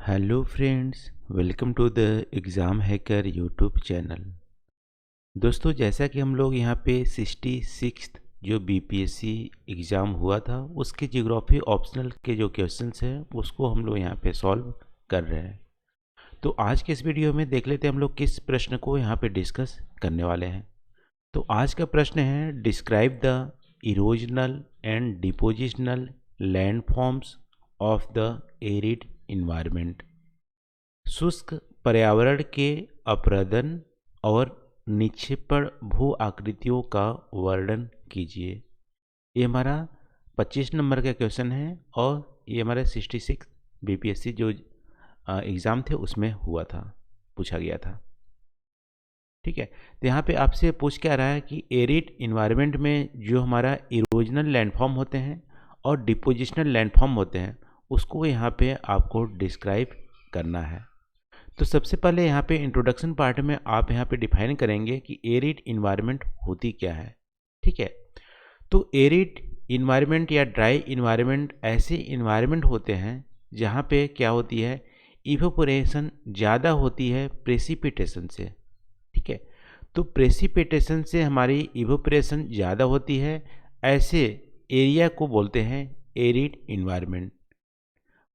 Hello friends, welcome to the exam hacker YouTube channel. दोस्तों, जैसा कि हम लोग यहाँ पे 66 जो बीपीएससी एग्ज़ाम हुआ था उसके ज्योग्राफी ऑप्शनल के जो क्वेश्चंस हैं उसको हम लोग यहाँ पे सॉल्व कर रहे हैं। तो आज के इस वीडियो में देख लेते हैं हम लोग किस प्रश्न को यहाँ पे डिस्कस करने वाले हैं। तो आज का प्रश्न है, describe the erosional and depositional landforms of the arid environment. शुष्क पर्यावरण के अपरदन और निक्षेपण भू आकृतियों का वर्णन कीजिए। ये हमारा 25 नंबर का क्वेश्चन है और ये हमारे 66 बीपीएससी जो एग्ज़ाम थे उसमें हुआ था, पूछा गया था। ठीक है, तो यहाँ पे आपसे पूछ क्या रहा है कि एरिड इन्वायरमेंट में जो हमारा इरोजनल लैंडफॉर्म होते हैं और डिपोजिशनल लैंडफॉर्म होते हैं उसको यहाँ पे आपको डिस्क्राइब करना है। तो सबसे पहले यहाँ पे इंट्रोडक्शन पार्ट में आप यहाँ पे डिफाइन करेंगे कि एरिड इन्वायरमेंट होती क्या है। ठीक है, तो एरिड इन्वायरमेंट या ड्राई इन्वायरमेंट ऐसे इन्वायरमेंट होते हैं जहाँ पे क्या होती है, इवेपोरेशन ज़्यादा होती है प्रेसिपिटेशन से। ठीक है, तो प्रेसिपिटेशन से हमारी इवेपोरेशन ज़्यादा होती है, ऐसे एरिया को बोलते हैं एरिड इन्वायरमेंट।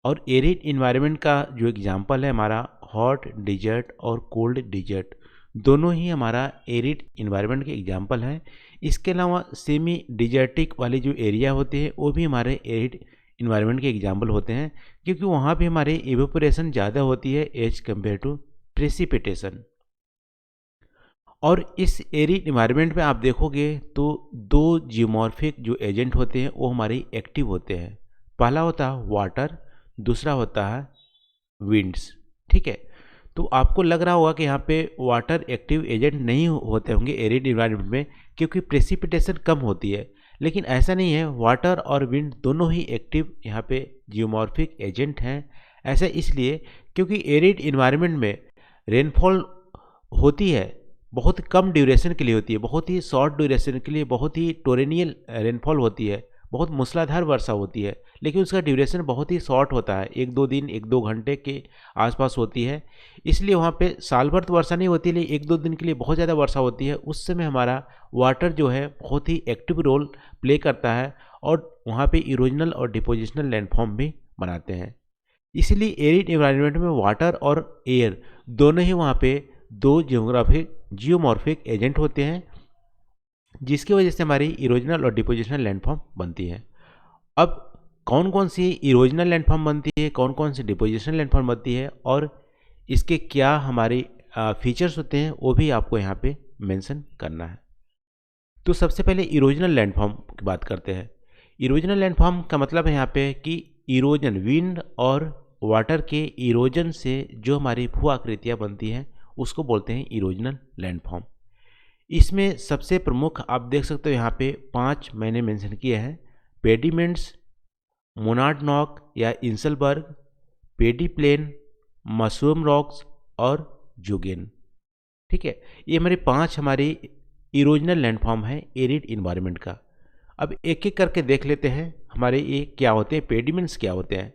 और एरिड इन्वायरमेंट का जो एग्जांपल है हमारा हॉट डिजर्ट और कोल्ड डिजर्ट, दोनों ही हमारा एरिड इन्वायरमेंट के एग्जांपल हैं। इसके अलावा सेमी डिजर्टिक वाले जो एरिया होते हैं वो भी हमारे एरिड इन्वायरमेंट के एग्जांपल होते हैं, क्योंकि वहाँ भी हमारे इवेपोरेशन ज़्यादा होती है एज कम्पेयर टू प्रेसिपिटेशन। और इस एरिड इन्वायरमेंट में आप देखोगे तो दो जियोमॉर्फिक जो एजेंट होते हैं वो हमारे एक्टिव होते हैं। पहला होता है वाटर, दूसरा होता है विंड्स। ठीक है, तो आपको लग रहा होगा कि यहाँ पे वाटर एक्टिव एजेंट नहीं होते होंगे एरिड इन्वायरमेंट में, क्योंकि प्रेसिपिटेशन कम होती है, लेकिन ऐसा नहीं है। वाटर और विंड दोनों ही एक्टिव यहाँ पे जियोमॉर्फिक एजेंट हैं। ऐसा इसलिए क्योंकि एरिड इन्वायरमेंट में रेनफॉल होती है, बहुत कम ड्यूरेशन के लिए होती है, बहुत ही शॉर्ट ड्यूरेशन के लिए, बहुत ही टोरेनियल रेनफॉल होती है, बहुत मूसलाधार वर्षा होती है, लेकिन उसका ड्यूरेशन बहुत ही शॉर्ट होता है, 1-2 दिन 1-2 घंटे के आसपास होती है। इसलिए वहाँ पे साल भर तो वर्षा नहीं होती, लेकिन 1-2 दिन के लिए बहुत ज़्यादा वर्षा होती है। उस समय हमारा वाटर जो है बहुत ही एक्टिव रोल प्ले करता है और वहाँ पे इरोजनल और डिपोजिशनल लैंडफॉर्म भी बनाते हैं। इसलिए एरिड एनवायरनमेंट में वाटर और एयर दोनों ही वहाँ पे दो जियोमॉर्फिक एजेंट होते हैं, जिसकी वजह से हमारी इरोजनल और डिपोजिशनल लैंडफॉर्म बनती है। अब कौन कौन सी इरोजनल लैंडफॉर्म बनती है, कौन कौन सी डिपोजिशनल लैंडफॉर्म बनती है और इसके क्या हमारे फीचर्स होते हैं, वो भी आपको यहाँ पे मेंशन करना है। तो सबसे पहले इरोजनल लैंडफॉर्म की बात करते हैं। इरोजनल लैंडफॉर्म का मतलब है यहाँ पे कि इरोजन, विंड और वाटर के इरोजन से जो हमारी भू आकृतियाँ बनती हैं उसको बोलते हैं इरोजनल लैंडफॉर्म। इसमें सबसे प्रमुख आप देख सकते हो यहाँ पे 5 मैंने मेंशन किए हैं: पेडिमेंट्स, मोनाडनॉक या इंसलबर्ग, पेडी प्लेन, मशरूम रॉक्स और जुगेन। ठीक है, ये हमारे 5 हमारी इरोजनल लैंडफॉर्म है एरिड इन्वायरमेंट का। अब एक एक करके देख लेते हैं हमारे ये क्या होते हैं, पेडिमेंट्स क्या होते हैं।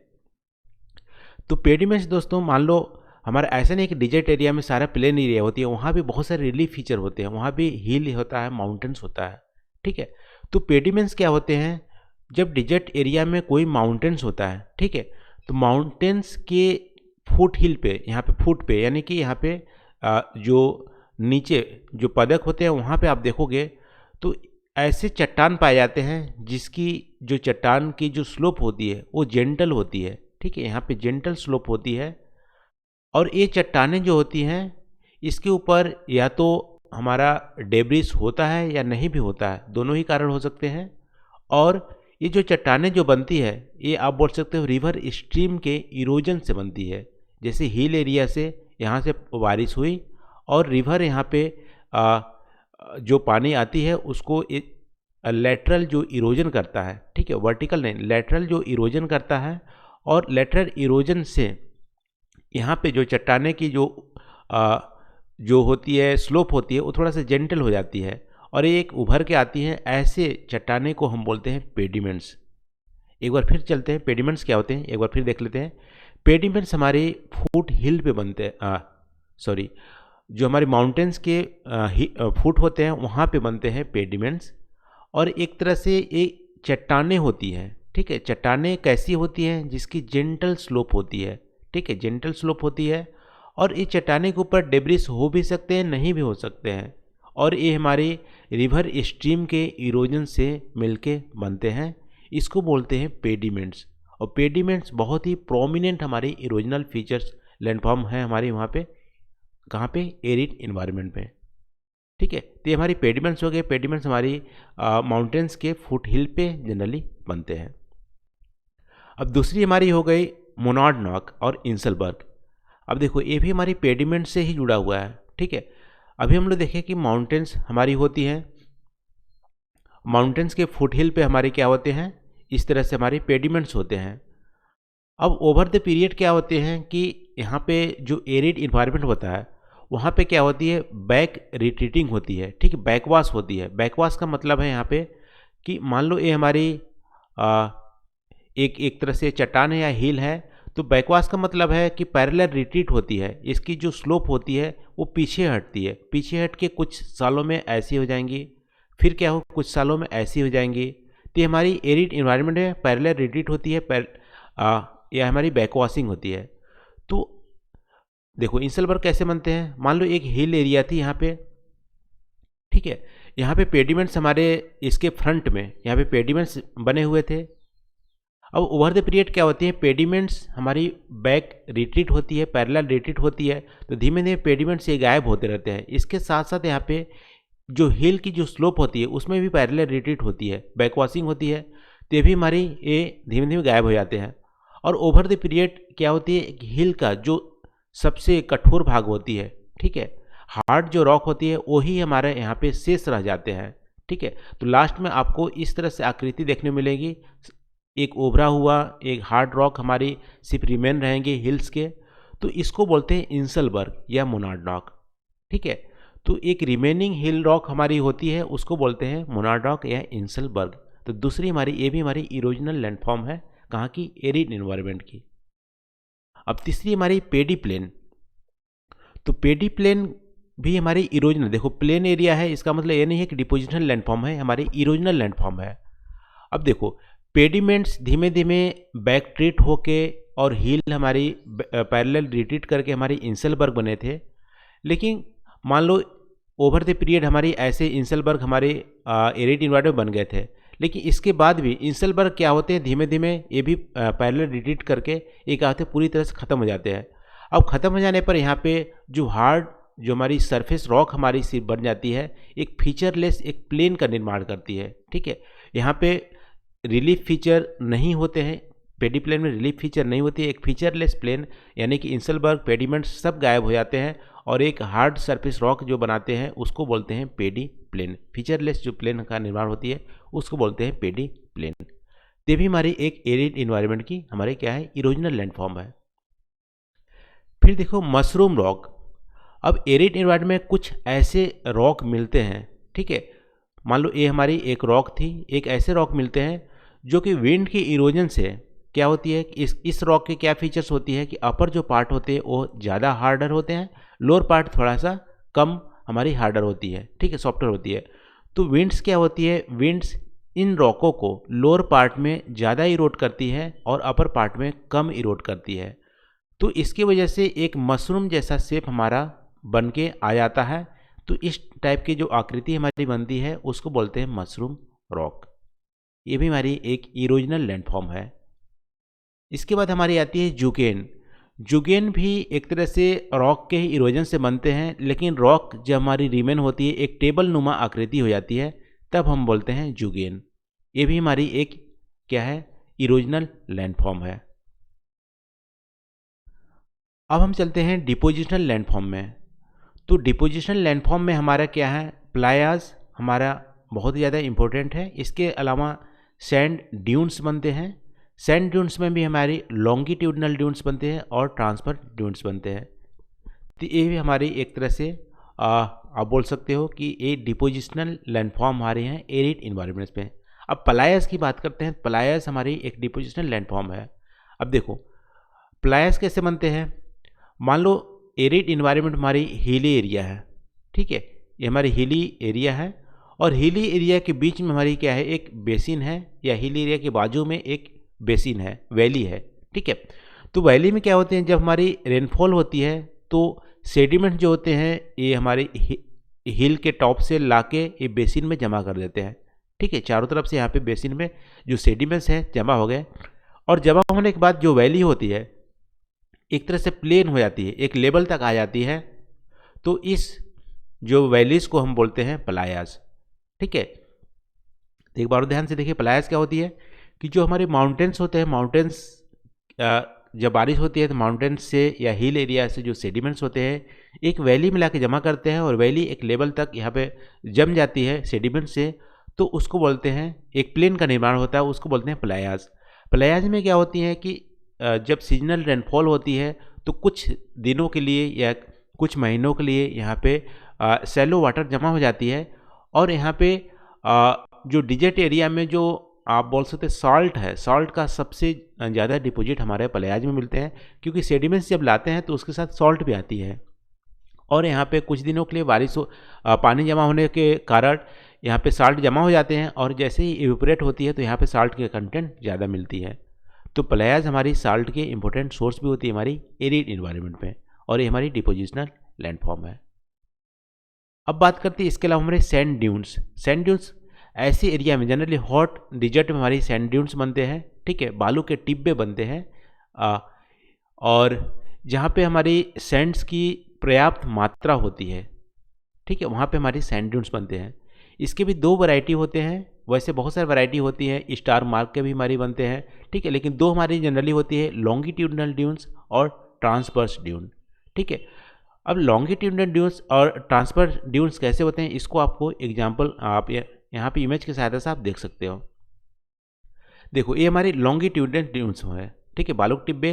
तो पेडिमेंट्स दोस्तों, मान लो हमारा ऐसा नहीं कि डिजर्ट एरिया में सारा प्लेन एरिया होती है, वहाँ भी बहुत सारे रिलीफ फीचर होते हैं, वहाँ भी हिल होता है, माउंटेन्स होता है। ठीक है, तो पेडिमेंट्स क्या होते हैं, जब डिजर्ट एरिया में कोई माउंटेन्स होता है, ठीक है, तो माउंटेन्स के फुट हिल पे, यहाँ पे फुट पे यानी कि यहाँ पे जो नीचे जो पदक होते हैं वहाँ पे आप देखोगे तो ऐसे चट्टान पाए जाते हैं जिसकी जो चट्टान की जो स्लोप होती है वो जेंटल होती है। ठीक है, यहाँ पे जेंटल स्लोप होती है और ये चट्टानें जो होती हैं इसके ऊपर या तो हमारा डेब्रिस होता है या नहीं भी होता है, दोनों ही कारण हो सकते हैं। और ये जो चट्टानें जो बनती है ये आप बोल सकते हो रिवर स्ट्रीम के इरोजन से बनती है। जैसे हिल एरिया से यहाँ से बारिश हुई और रिवर यहाँ पे जो पानी आती है उसको लेटरल जो इरोजन करता है, ठीक है, वर्टिकल नहीं, लेटरल जो इरोजन करता है, और लेटरल इरोजन से यहाँ पे जो चट्टाने की जो होती है स्लोप होती है वो थोड़ा सा जेंटल हो जाती है और ये एक उभर के आती हैं। ऐसे चट्टाने को हम बोलते हैं पेडिमेंट्स। एक बार फिर चलते हैं, पेडिमेंट्स क्या होते हैं एक बार फिर देख लेते हैं। पेडिमेंट्स हमारे फुट हिल पे बनते हैं, सॉरी, जो हमारे माउंटेन्स के फुट होते हैं वहाँ पे बनते हैं पेडिमेंट्स। और एक तरह से ये चट्टानें होती हैं, ठीक है। चट्टानें कैसी होती हैं? जिसकी जेंटल स्लोप होती है, ठीक है, जेंटल स्लोप होती है। और ये चट्टाने के ऊपर डेब्रिस हो भी सकते हैं, नहीं भी हो सकते हैं। और ये हमारे रिवर स्ट्रीम के इरोजन से मिलके बनते हैं। इसको बोलते हैं पेडिमेंट्स। और पेडिमेंट्स बहुत ही प्रोमिनेंट हमारे इरोजनल फीचर्स लैंडफॉर्म है हमारे वहाँ पे, कहाँ पे? एरिड इन्वायरमेंट में, ठीक है। तो ये हमारी पेडिमेंट्स हो गए। पेडिमेंट्स हमारी माउंटेन्स के फुट हिल पे जनरली बनते हैं। अब दूसरी हमारी हो गई मोनार्ड और इंसलबर्ग। अब देखो ये भी हमारी पेडिमेंट से ही जुड़ा हुआ है, ठीक है। अभी हम लोग देखें कि माउंटेन्स हमारी होती हैं, माउंटेन्स के फुट हिल पे हमारे क्या होते हैं? इस तरह से हमारे पेडिमेंट्स होते हैं। अब ओवर द पीरियड क्या होते हैं कि यहाँ पे जो एरिड इन्वायरमेंट होता है वहाँ पे क्या होती है? बैक रिट्रीटिंग होती है, ठीक है, बैकवाश होती है। बैकवाश का मतलब है यहाँ पे कि मान लो ये हमारी एक तरह से चट्टान है या हिल है, तो बैकवाश का मतलब है कि पैरेलल रिट्रीट होती है। इसकी जो स्लोप होती है वो पीछे हटती है, पीछे हट के कुछ सालों में ऐसी हो जाएंगी, फिर क्या हो, कुछ सालों में ऐसी हो जाएंगी। तो ये हमारी एरिड इन्वायरमेंट है, पैरेलल रिट्रीट होती है, या हमारी बैकवाशिंग होती है। तो देखो इंसलबर्ग कैसे बनते हैं? मान लो एक हिल एरिया थी यहाँ पे, ठीक है, यहाँ पे पेडिमेंट्स हमारे इसके फ्रंट में यहाँ पे पेडिमेंट्स बने हुए थे। अब ओवर द पीरियड क्या होती है? पेडिमेंट्स हमारी बैक रिट्रीट होती है, पैरेलल रिट्रीट होती है, तो धीमे धीमे पेडिमेंट्स ये गायब होते रहते हैं। इसके साथ साथ यहाँ पे जो हिल की जो स्लोप होती है उसमें भी पैरेलल रिट्रीट होती है, बैकवाशिंग होती है, तो ये भी हमारी ये धीमे धीमे गायब हो जाते हैं। और ओवर द पीरियड क्या होती है? हिल का जो सबसे कठोर भाग होती है, ठीक है, हार्ड जो रॉक होती है वही हमारे यहाँ पे शेष रह जाते हैं, ठीक है। तो लास्ट में आपको इस तरह से आकृति देखने मिलेगी, एक उभरा हुआ एक हार्ड रॉक हमारी सिर्फ रिमेन रहेंगे हिल्स के, तो इसको बोलते हैं इंसलबर्ग या मोनार्ड रॉक, ठीक है। तो एक रिमेनिंग हिल रॉक हमारी होती है उसको बोलते हैं मोनार्ड रॉक या इंसलबर्ग। तो दूसरी हमारी ये भी हमारी इरोजनल लैंडफॉर्म है, कहाँ की? एरिड एनवायरनमेंट की। अब तीसरी हमारी पेडी प्लेन। तो पेडी प्लेन भी हमारी इरोजनल, देखो प्लेन एरिया है इसका मतलब ये नहीं है कि डिपोजिशनल लैंडफॉर्म है, हमारी इरोजनल लैंडफॉर्म है। अब देखो पेडिमेंट्स धीमे धीमे बैक ट्रीट होके और हिल हमारी पैरेलल रिट्रीट करके हमारी इंसलबर्ग बने थे। लेकिन मान लो ओवर द पीरियड हमारी ऐसे इंसलबर्ग हमारे एरिड इन्वायरमेंट बन गए थे, लेकिन इसके बाद भी इंसलबर्ग क्या होते हैं? धीमे धीमे ये भी पैरेलल रिट्रीट करके ये क्या होते हैं? पूरी तरह से ख़त्म हो जाते हैं। अब ख़त्म हो जाने पर यहाँ पे जो हार्ड जो हमारी सरफेस रॉक हमारी सिर्फ बन जाती है, एक फीचरलेस एक प्लेन का निर्माण करती है, ठीक है। यहाँ पे रिलीफ फीचर नहीं होते हैं, पेडी प्लेन में रिलीफ फीचर नहीं होती है, एक फीचरलेस प्लेन यानी कि इंसलबर्ग पेडिमेंट सब गायब हो जाते हैं और एक हार्ड सरफेस रॉक जो बनाते हैं उसको बोलते हैं पेडी प्लेन। फीचरलेस जो प्लेन का निर्माण होती है उसको बोलते हैं पेडी प्लेन। ये भी हमारी एक एरिड इन्वायरमेंट की हमारे क्या है? इरोजनल लैंडफॉर्म है। फिर देखो मशरूम रॉक। अब एरिड इन्वायरमेंट में कुछ ऐसे रॉक मिलते हैं, ठीक है, मान लो ये हमारी एक रॉक थी, एक ऐसे रॉक मिलते हैं जो कि विंड की इरोजन से क्या होती है? इस रॉक के क्या फीचर्स होती है कि अपर जो पार्ट होते हैं वो ज़्यादा हार्डर होते हैं, लोअर पार्ट थोड़ा सा कम हमारी हार्डर होती है, ठीक है, सॉफ्टवेयर होती है। तो विंड्स क्या होती है? विंड्स इन रॉकों को लोअर पार्ट में ज़्यादा इरोड करती है और अपर पार्ट में कम इरोड करती है। तो इसकी वजह से एक मशरूम जैसा शेप हमारा बन के आ जाता है। तो इस टाइप की जो आकृति हमारी बनती है उसको बोलते हैं मशरूम रॉक। ये भी हमारी एक इरोजनल लैंडफॉर्म है। इसके बाद हमारी आती है जुगेन। जुगेन भी एक तरह से रॉक के ही इरोजन से बनते हैं, लेकिन रॉक जब हमारी रिमेन होती है एक टेबल नुमा आकृति हो जाती है तब हम बोलते हैं जुगेन। ये भी हमारी एक क्या है? इरोजनल लैंडफॉर्म है। अब हम चलते हैं डिपोजिशनल लैंडफॉर्म में। तो डिपोजिशनल लैंडफॉर्म में हमारा क्या है? प्लायाज हमारा बहुत ज़्यादा इम्पोर्टेंट है। इसके अलावा सैंड ड्यून्स बनते हैं। सैंड ड्यून्स में भी हमारी लॉन्गिट्यूडनल ड्यून्स बनते हैं और ट्रांसफर ड्यून्स बनते हैं। तो ये भी हमारी एक तरह से आप बोल सकते हो कि ये डिपोजिशनल लैंडफॉर्म हमारे हैं एरिड इन्वायरमेंट्स में। अब प्लायस की बात करते हैं। प्लायस हमारी एक डिपोजिशनल लैंडफॉर्म है। अब देखो प्लायस कैसे बनते हैं? मान लो एरिड इन्वायरमेंट हमारी हिली एरिया है, ठीक है, ये हमारी हिली एरिया है और हिली एरिया के बीच में हमारी क्या है, एक बेसिन है, या हिली एरिया के बाजू में एक बेसिन है, वैली है, ठीक है। तो वैली में क्या होते हैं, जब हमारी रेनफॉल होती है तो सेडिमेंट जो होते हैं ये हमारी हिल के टॉप से लाके ये बेसिन में जमा कर देते हैं, ठीक है। चारों तरफ से यहाँ पे बेसिन में जो सेडिमेंट्स हैं जमा हो गए, और जमा होने के बाद जो वैली होती है एक तरह से प्लेन हो जाती है, एक लेवल तक आ जाती है। तो इस जो वैलीज को हम बोलते हैं प्लायास, ठीक है। एक बार ध्यान से देखिए, प्लायास क्या होती है कि जो हमारे माउंटेन्स होते हैं, माउंटेन्स जब बारिश होती है तो माउंटेन्स से या हिल एरिया से जो सेडिमेंट्स होते हैं एक वैली में लाके जमा करते हैं, और वैली एक लेवल तक यहाँ पे जम जाती है सेडिमेंट से, तो उसको बोलते हैं, एक प्लेन का निर्माण होता है, उसको बोलते हैं प्लायास। प्लायास में क्या होती है कि जब सीजनल रेनफॉल होती है तो कुछ दिनों के लिए या कुछ महीनों के लिए यहाँ पे सैलो वाटर जमा हो जाती है, और यहाँ पे जो डिजर्ट एरिया में जो आप बोल सकते हैं सॉल्ट है, सॉल्ट का सबसे ज़्यादा डिपॉजिट हमारे प्लायाज में मिलते हैं, क्योंकि सेडिमेंट्स जब लाते हैं तो उसके साथ सॉल्ट भी आती है, और यहाँ पे कुछ दिनों के लिए बारिश पानी जमा होने के कारण यहाँ पे साल्ट जमा हो जाते हैं, और जैसे ही इवेपोरेट होती है तो यहाँ पे साल्ट के कंटेंट ज़्यादा मिलती है। तो प्लायाज हमारी साल्ट के इंपॉर्टेंट सोर्स भी होती है हमारी एरिड इन्वायरमेंट में, और ये हमारी डिपोजिशनल लैंडफॉर्म है। अब बात करते हैं इसके अलावा हमारे सैंड ड्यून्स। सैंड ड्यून्स ऐसे एरिया में, जनरली हॉट डिजर्ट में हमारी सैंड ड्यून्स बनते हैं, ठीक है, बालू के टिब्बे बनते हैं, और जहाँ पे हमारी सैंड्स की पर्याप्त मात्रा होती है, ठीक है, वहाँ पे हमारी सैंड ड्यून्स बनते हैं। इसके भी दो वैरायटी होते हैं, वैसे बहुत सारी वैरायटी होती है, स्टार मार्क के भी हमारी बनते हैं, ठीक है, लेकिन दो हमारी जनरली होती है, लॉन्गिट्यूडनल ड्यून्स और ट्रांसवर्स ड्यून, ठीक है। अब लॉन्गिट्यूडनल ड्यून्स और ट्रांसवर्स ड्यून्स कैसे होते हैं, इसको आपको एग्जांपल आप यहाँ पे इमेज की सहायता से आप देख सकते हो। देखो ये हमारी लॉन्गिट्यूडनल ड्यून्स है, ठीक है, बालू के टिब्बे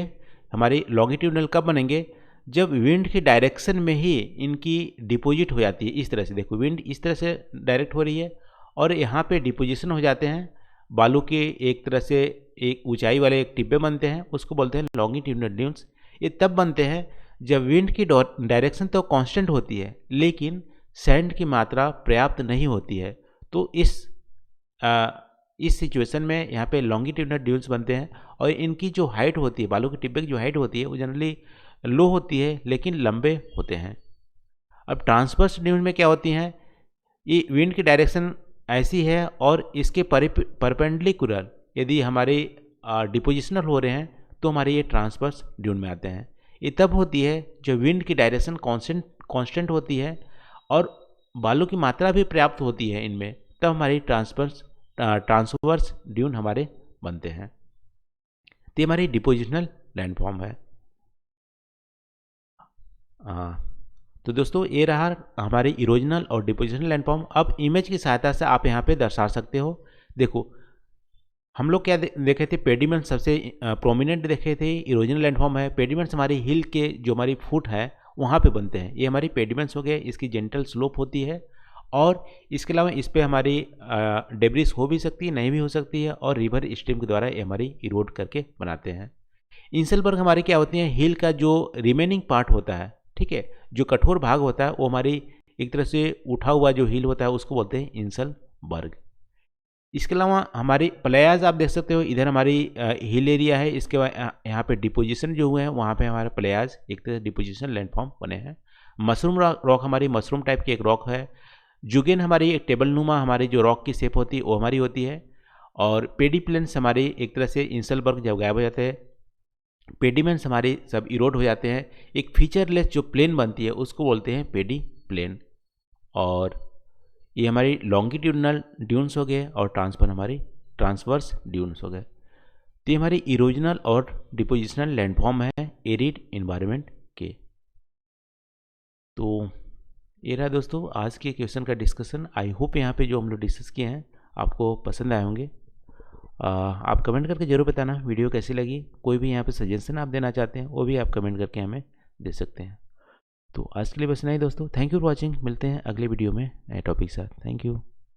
हमारी लॉन्गिट्यूडनल कब बनेंगे, जब विंड की डायरेक्शन में ही इनकी डिपोजिट हो जाती है। इस तरह से देखो, विंड इस तरह से डायरेक्ट हो रही है और यहाँ पे डिपोजिशन हो जाते हैं बालू के, एक तरह से एक ऊंचाई वाले एक टिब्बे बनते हैं, उसको बोलते हैं लॉन्गिट्यूडनल ड्यून्स। ये तब बनते हैं जब विंड की डायरेक्शन तो कांस्टेंट होती है लेकिन सैंड की मात्रा पर्याप्त नहीं होती है। तो इस सिचुएशन में यहाँ पे लॉन्गिट्यूडनल ड्यून्स बनते हैं, और इनकी जो हाइट होती है, बालू के टिब्बे की जो हाइट होती है वो जनरली लो होती है लेकिन लंबे होते हैं। अब ट्रांसवर्स ड्यून में क्या होती हैं, ये विंड की डायरेक्शन ऐसी है और इसके परपेंडिकुलर यदि हमारे डिपोजिशनल हो रहे हैं तो हमारे ये ट्रांसवर्स ड्यून में आते हैं। ये तब होती है जब विंड की डायरेक्शन कांस्टेंट होती है और बालू की मात्रा भी पर्याप्त होती है इनमें, तब हमारी ट्रांसवर्स ड्यून हमारे बनते हैं। तो ये हमारी डिपोजिशनल लैंडफॉर्म है। तो दोस्तों ये रहा हमारे इरोजनल और डिपोजिशनल लैंडफॉर्म। अब इमेज की सहायता से आप यहाँ पे दर्शा सकते हो। देखो हम लोग क्या देखे थे, पेडिमेंट सबसे प्रोमिनेंट देखे थे, इरोजनल लैंडफॉर्म है। पेडिमेंट्स हमारी हिल के जो हमारी फुट है वहाँ पे बनते हैं, ये हमारी पेडिमेंट्स हो गए। इसकी जेंटल स्लोप होती है और इसके अलावा इस पर हमारी डेब्रिस हो भी सकती है, नहीं भी हो सकती है, और रिवर स्ट्रीम के द्वारा ये हमारी इरोड करके बनाते हैं। इंसलबर्ग हमारी क्या होती है, हिल का जो रिमेनिंग पार्ट होता है, ठीक है, जो कठोर भाग होता है वो हमारी एक तरह से उठा हुआ जो हिल होता है उसको बोलते हैं इंसलबर्ग। इसके अलावा हमारी प्लेयाज आप देख सकते हो, इधर हमारी हिल एरिया है, इसके यहाँ पे डिपोजिशन जो हुए हैं वहाँ पे हमारे प्लेयाज एक तरह डिपोजिशन लैंडफॉर्म बने हैं। मशरूम रॉक हमारी मशरूम टाइप की एक रॉक है। जुगेन हमारी एक टेबल नुमा हमारी जो रॉक की शेप होती है वो हमारी होती है। और पेडी प्लेन्स हमारी एक तरह से इंसलबर्ग जब गायब हो जाते हैं, पेडिमेंट्स हमारे सब इरोड हो जाते हैं, एक फीचरलेस जो प्लेन बनती है उसको बोलते हैं पेडी प्लेन। और ये हमारी लॉन्गिट्यूडनल ड्यून्स हो गए और ट्रांसवर्स ड्यून्स हो गए। तो ये हमारी इरोजनल और डिपोजिशनल लैंडफॉर्म है एरिड इन्वायरमेंट के। तो ये रहा दोस्तों आज के क्वेश्चन का डिस्कशन। आई होप यहाँ पे जो हम लोग डिस्कस किए हैं आपको पसंद आए होंगे। आप कमेंट करके ज़रूर बताना वीडियो कैसी लगी। कोई भी यहाँ पे सजेशन आप देना चाहते हैं वो भी आप कमेंट करके हमें दे सकते हैं। तो आज के लिए बस इतना ही दोस्तों, थैंक यू फॉर वॉचिंग। मिलते हैं अगले वीडियो में नए टॉपिक के साथ। Thank you.